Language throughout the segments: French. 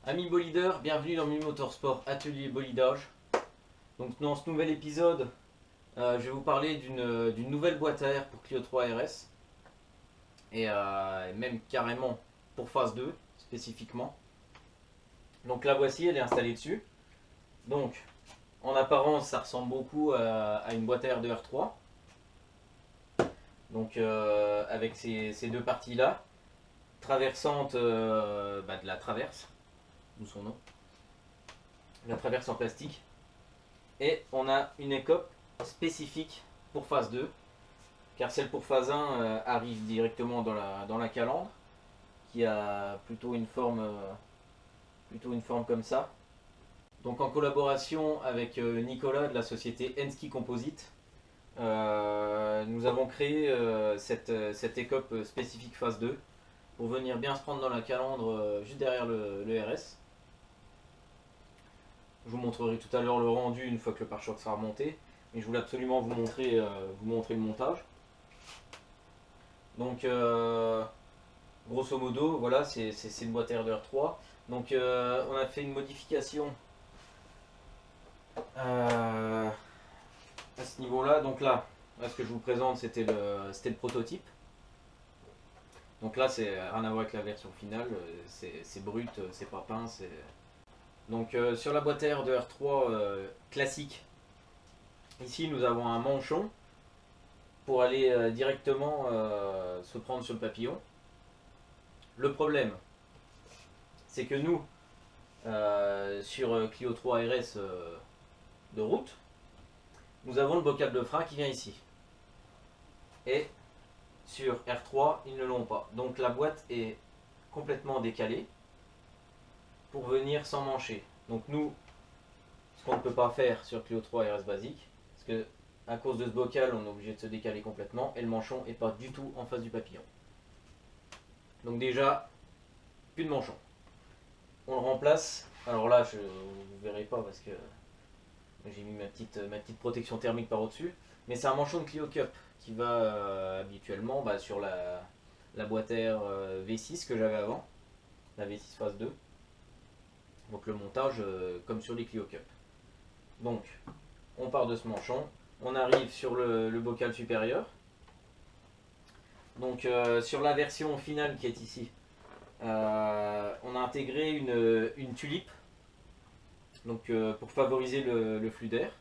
Amis bolideurs, bienvenue dans Mimi Motorsport Atelier Bolidage. Donc dans ce nouvel épisode, je vais vous parler d'une nouvelle boîte à air pour Clio 3 RS et même carrément pour phase 2 spécifiquement. Donc la voici, elle est installée dessus. Donc en apparence, ça ressemble beaucoup à une boîte à air de R3. Donc avec ces deux parties là, traversante de la traverse, d'où son nom, la traverse en plastique. Et on a une écope spécifique pour phase 2, car celle pour phase 1 arrive directement dans la calandre, qui a plutôt une forme comme ça. Donc en collaboration avec Nicolas de la société Enski Composite, nous avons créé cette écope spécifique phase 2 pour venir bien se prendre dans la calandre juste derrière le RS. Je vous montrerai tout à l'heure le rendu une fois que le pare-choc sera remonté. Mais je voulais absolument vous montrer le montage. Donc grosso modo, voilà, c'est une boîte à air de R3. Donc on a fait une modification à ce niveau-là. Donc là, ce que je vous présente, c'était le prototype. Donc là, c'est rien à voir avec la version finale. C'est brut, c'est pas peint, c'est... Donc sur la boîte à air de R3 classique, ici nous avons un manchon pour aller directement se prendre sur le papillon. Le problème, c'est que nous, sur Clio 3 RS de route, nous avons le bocal de frein qui vient ici. Et sur R3, ils ne l'ont pas. Donc la boîte est complètement décalée pour venir s'emmancher. Donc nous, ce qu'on ne peut pas faire sur Clio 3 RS basique, parce que à cause de ce bocal, on est obligé de se décaler complètement et le manchon n'est pas du tout en face du papillon. Donc déjà, plus de manchon. On le remplace. Alors là, vous ne verrez pas parce que j'ai mis ma petite protection thermique par au-dessus. Mais c'est un manchon de Clio Cup qui va habituellement sur la boîte à air V6 que j'avais avant, la V6 phase 2. Donc le montage comme sur les Clio Cup. Donc on part de ce manchon, on arrive sur le bocal supérieur. Donc sur la version finale qui est ici, on a intégré une tulipe, donc pour favoriser le flux d'air.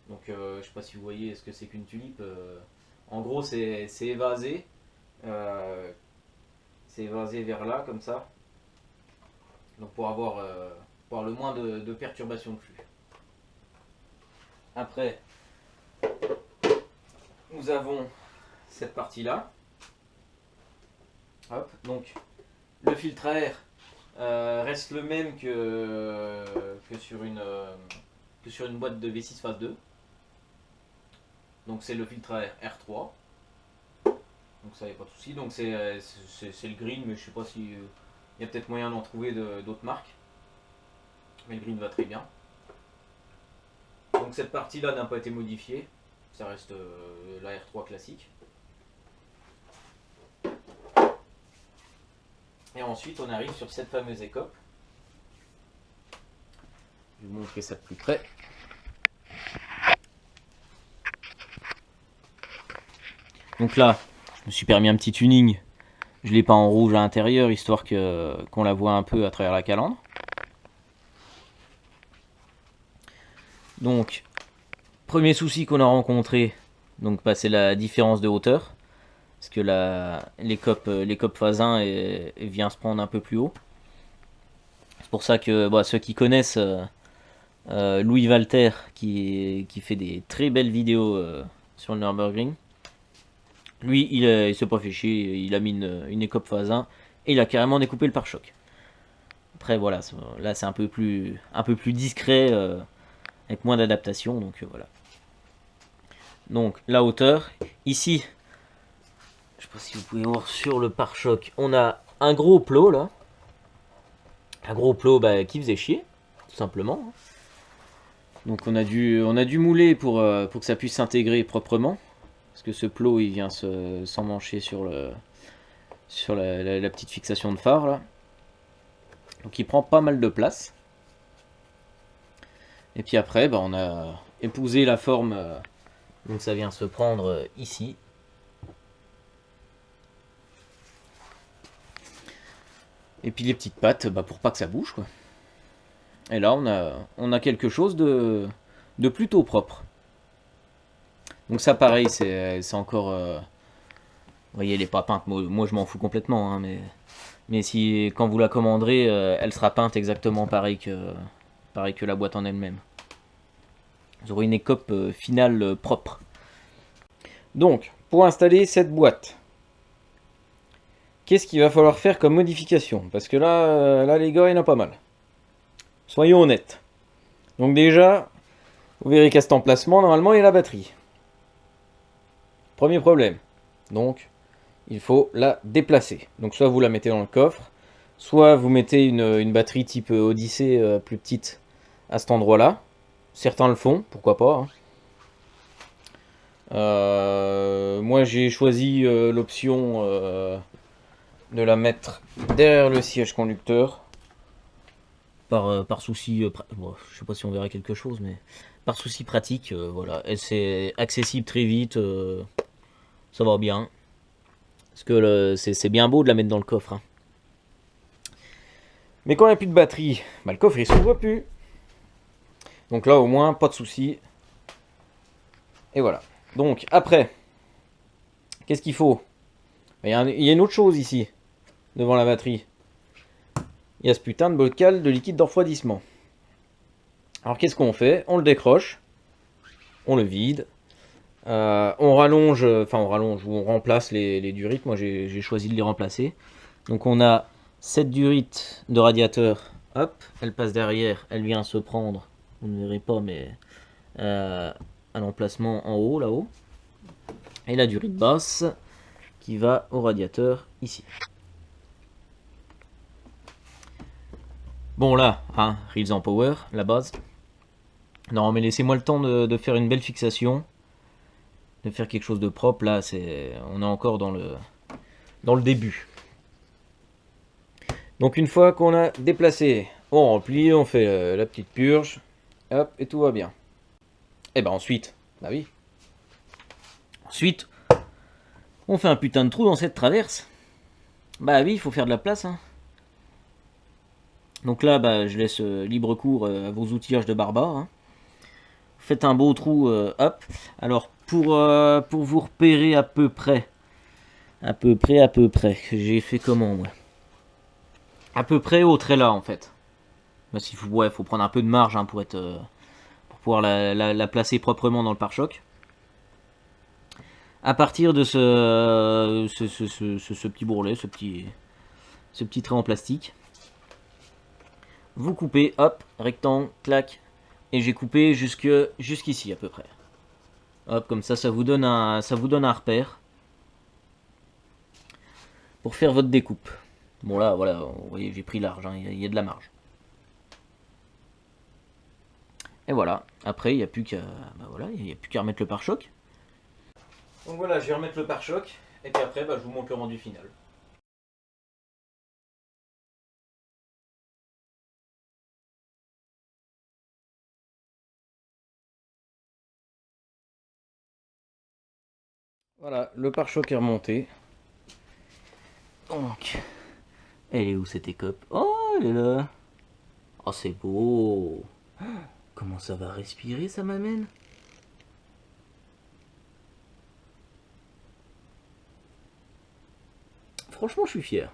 Donc je ne sais pas si vous voyez ce que c'est qu'une tulipe. En gros c'est évasé, vers là comme ça. Donc pour avoir le moins de perturbations de flux. Après, nous avons cette partie-là. Hop, donc le filtre à air reste le même que sur une boîte de V6 phase 2. Donc c'est le filtre à air R3. Donc ça, il n'y a pas de souci. Donc c'est le green, mais je sais pas si il y a peut-être moyen d'en trouver d'autres marques. Mais le green va très bien. Donc cette partie-là n'a pas été modifiée. Ça reste la R3 classique. Et ensuite, on arrive sur cette fameuse écope. Je vais vous montrer ça de plus près. Donc là, je me suis permis un petit tuning. Je ne l'ai pas en rouge à l'intérieur, histoire qu'on la voit un peu à travers la calandre. Donc, premier souci qu'on a rencontré, c'est la différence de hauteur. Parce que l'écope phase 1 vient se prendre un peu plus haut. C'est pour ça que ceux qui connaissent Louis Walter, qui fait des très belles vidéos sur le Nürburgring, lui il s'est pas fait chier, il a mis une écope phase 1 et il a carrément découpé le pare-choc. Après voilà, là c'est un peu plus discret, avec moins d'adaptation, donc voilà. Donc la hauteur, ici, je sais pas si vous pouvez voir sur le pare-choc, on a un gros plot là. Un gros plot qui faisait chier, tout simplement. Donc on a dû mouler pour que ça puisse s'intégrer proprement. Parce que ce plot il vient s'emmancher sur la petite fixation de phare là. Donc il prend pas mal de place. Et puis après, on a épousé la forme, donc ça vient se prendre ici. Et puis les petites pattes, pour pas que ça bouge, quoi. Et là, on a quelque chose de plutôt propre. Donc ça, pareil, c'est encore... vous voyez, elle n'est pas peinte. Moi, je m'en fous complètement, hein, mais si, quand vous la commanderez, elle sera peinte exactement pareil que la boîte en elle-même. Vous aurez une écope finale propre. Donc, pour installer cette boîte, qu'est-ce qu'il va falloir faire comme modification? Parce que là, les gars, il y en a pas mal. Soyons honnêtes. Donc déjà, vous verrez qu'à cet emplacement, normalement, il y a la batterie. Premier problème. Donc, il faut la déplacer. Donc soit vous la mettez dans le coffre, soit vous mettez une batterie type Odyssey plus petite à cet endroit-là. Certains le font, pourquoi pas. Moi j'ai choisi l'option de la mettre derrière le siège conducteur. Par souci, je sais pas si on verra quelque chose, mais par souci pratique, voilà. Et c'est accessible très vite, ça va bien. Parce que c'est bien beau de la mettre dans le coffre. Hein. Mais quand il n'y a plus de batterie, le coffre il s'ouvre plus. Donc là au moins, pas de souci. Et voilà. Donc après, qu'est-ce qu'il faut? Il y a une autre chose ici, devant la batterie. Il y a ce putain de bocal de liquide de refroidissement. Alors qu'est-ce qu'on fait? On le décroche, on le vide, on rallonge ou on remplace les durites. Moi j'ai choisi de les remplacer. Donc on a cette durite de radiateur, hop, elle passe derrière, elle vient se prendre, vous ne verrez pas, mais à l'emplacement en haut, là-haut. Et la durite basse qui va au radiateur ici. Bon là, hein, Reels en Power, la base. Non mais laissez-moi le temps de faire une belle fixation. De faire quelque chose de propre. Là, on est encore dans le début. Donc une fois qu'on a déplacé, on remplit, on fait la petite purge. Hop, et tout va bien. Et ensuite, oui. Ensuite, on fait un putain de trou dans cette traverse. Oui, il faut faire de la place, hein. Donc là, je laisse libre cours à vos outillages de barbares. Hein. Faites un beau trou, hop. Alors, pour vous repérer à peu près, j'ai fait comment, moi? À peu près au trait là, en fait. Faut prendre un peu de marge, hein, pour pouvoir la placer proprement dans le pare-choc. À partir de ce petit bourrelet, ce petit trait en plastique. Vous coupez, hop, rectangle, clac, et j'ai coupé jusqu'ici à peu près. Hop, comme ça vous donne un repère pour faire votre découpe. Bon là, voilà, vous voyez, j'ai pris large, hein, il y a de la marge. Et voilà, après il n'y a plus qu'à remettre le pare-choc. Donc voilà, je vais remettre le pare-choc, et puis après, je vous montre le rendu final. Voilà, le pare-choc est remonté. Donc, elle est où cette écope? Oh, elle est là. Oh, c'est beau. Comment ça va respirer, ça m'amène? Franchement, je suis fier.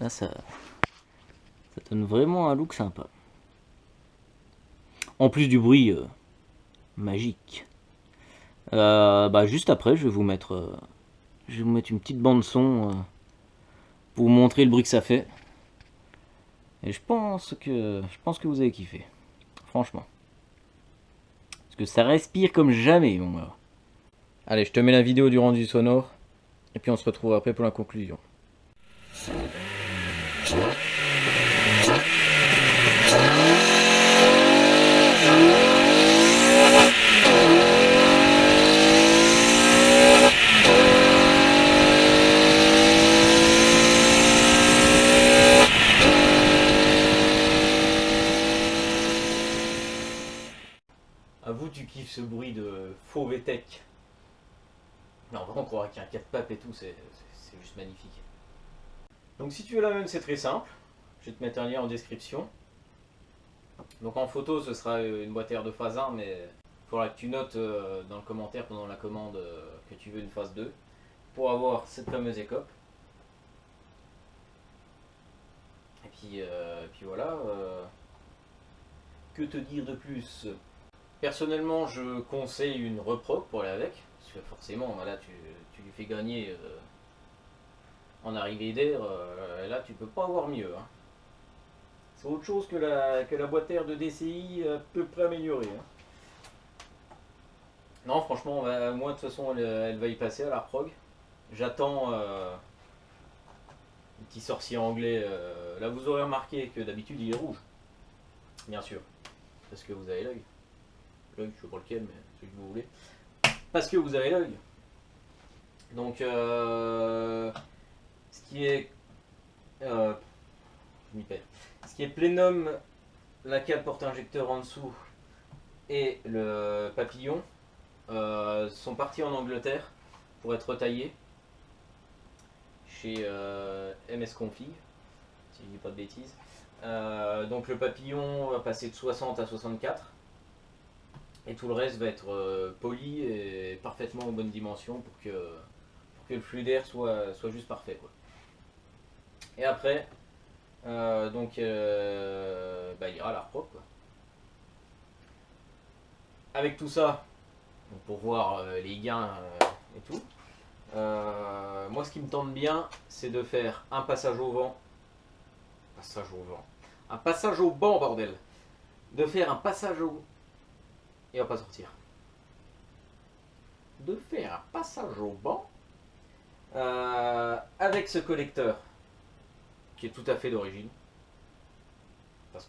Là, ça donne vraiment un look sympa. En plus du bruit magique. Juste après, je vais vous mettre une petite bande son pour vous montrer le bruit que ça fait. Et je pense que vous avez kiffé. Franchement. Parce que ça respire comme jamais, mon gars. Allez, je te mets la vidéo du rendu sonore. Et puis on se retrouve après pour la conclusion. faux VTEC. Non, vraiment, on croirait qu'il y a un 4 papes et tout, c'est juste magnifique. Donc si tu veux la même, c'est très simple. Je vais te mettre un lien en description. Donc en photo, ce sera une boîte air de phase 1, mais il faudra que tu notes dans le commentaire pendant la commande que tu veux une phase 2 pour avoir cette fameuse écope. Et puis voilà. Que te dire de plus? Personnellement, je conseille une reprog pour aller avec, parce que forcément, là, tu lui fais gagner en arrivée d'air, là, tu peux pas avoir mieux. Hein. C'est autre chose que la boîte air de DCI à peu près améliorée. Hein. Non, franchement, moi, de toute façon, elle va y passer à la reprog. J'attends le petit sorcier anglais. Là, vous aurez remarqué que d'habitude, il est rouge. Bien sûr, parce que vous avez l'œil. L'œil, je sais pas lequel, mais celui que vous voulez. Parce que vous avez l'œil. Donc, ce qui est... je m'y perds. Ce qui est plénum, la cale porte-injecteur en dessous et le papillon sont partis en Angleterre pour être retaillés chez MS Config, si je dis pas de bêtises. Donc le papillon va passer de 60 à 64 et tout le reste va être poli et parfaitement aux bonnes dimensions pour que le flux d'air soit juste parfait, quoi. Et après il ira à la reprog, quoi. Avec tout ça, pour voir les gains et tout, moi ce qui me tente bien, c'est de faire un passage au vent. Un passage au banc, bordel. De faire un passage au... Il va pas sortir. De faire un passage au banc avec ce collecteur qui est tout à fait d'origine. Enfin, ce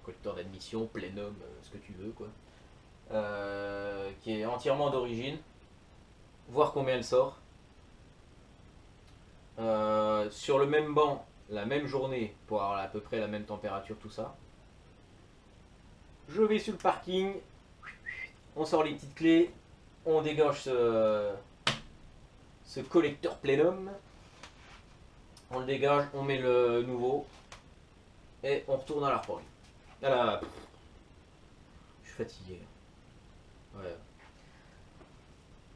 collecteur d'admission, plénum, ce que tu veux, quoi. Qui est entièrement d'origine. Voir combien elle sort. Sur le même banc, la même journée, pour avoir à peu près la même température, tout ça. Je vais sur le parking, on sort les petites clés, on dégage ce collecteur plénum, on le dégage, on met le nouveau, et on retourne à la reprog. Je suis fatigué. Ouais.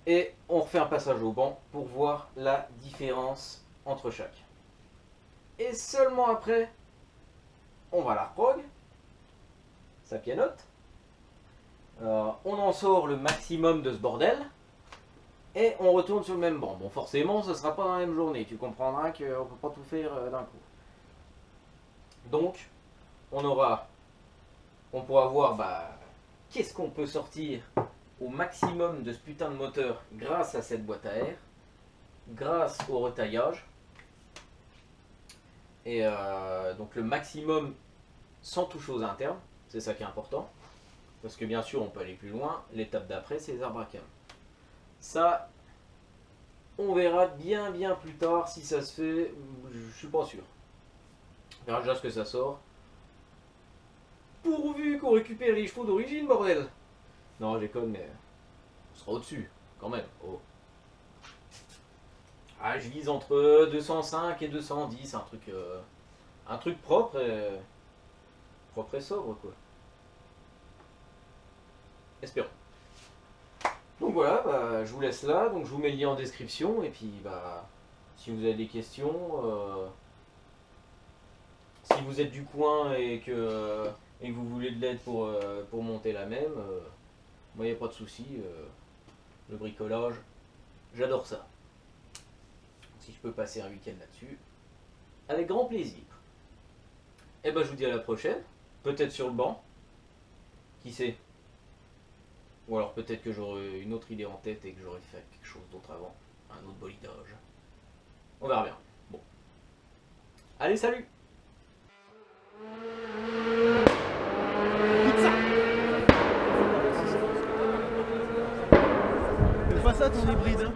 Et on refait un passage au banc pour voir la différence entre chaque. Et seulement après, on va à la reprog, ça pianote, on en sort le maximum de ce bordel, et on retourne sur le même banc. Bon, forcément, ce ne sera pas dans la même journée, tu comprendras qu'on ne peut pas tout faire d'un coup. Donc, on pourra voir qu'est-ce qu'on peut sortir au maximum de ce putain de moteur grâce à cette boîte à air, grâce au retaillage. Et donc le maximum sans toucher aux internes, c'est ça qui est important. Parce que bien sûr on peut aller plus loin, l'étape d'après c'est les arbres à cam. Ça, on verra bien plus tard si ça se fait, je suis pas sûr. On verra déjà ce que ça sort. Pourvu qu'on récupère les chevaux d'origine, bordel! Non, je déconne, mais on sera au-dessus, quand même. Oh. Ah, je vise entre 205 et 210, un truc propre et sobre, quoi. Espérons. Donc voilà, je vous laisse là, donc je vous mets le lien en description, et puis si vous avez des questions, si vous êtes du coin et que vous voulez de l'aide pour monter la même, moi il n'y a pas de souci, le bricolage, j'adore ça. Si je peux passer un week-end là-dessus, avec grand plaisir. Et je vous dis à la prochaine, peut-être sur le banc, qui sait. Ou alors peut-être que j'aurai une autre idée en tête et que j'aurai fait quelque chose d'autre avant, un autre bolidage. On verra bien. Bon. Allez, salut! Fais pas ça ton hybride, hein.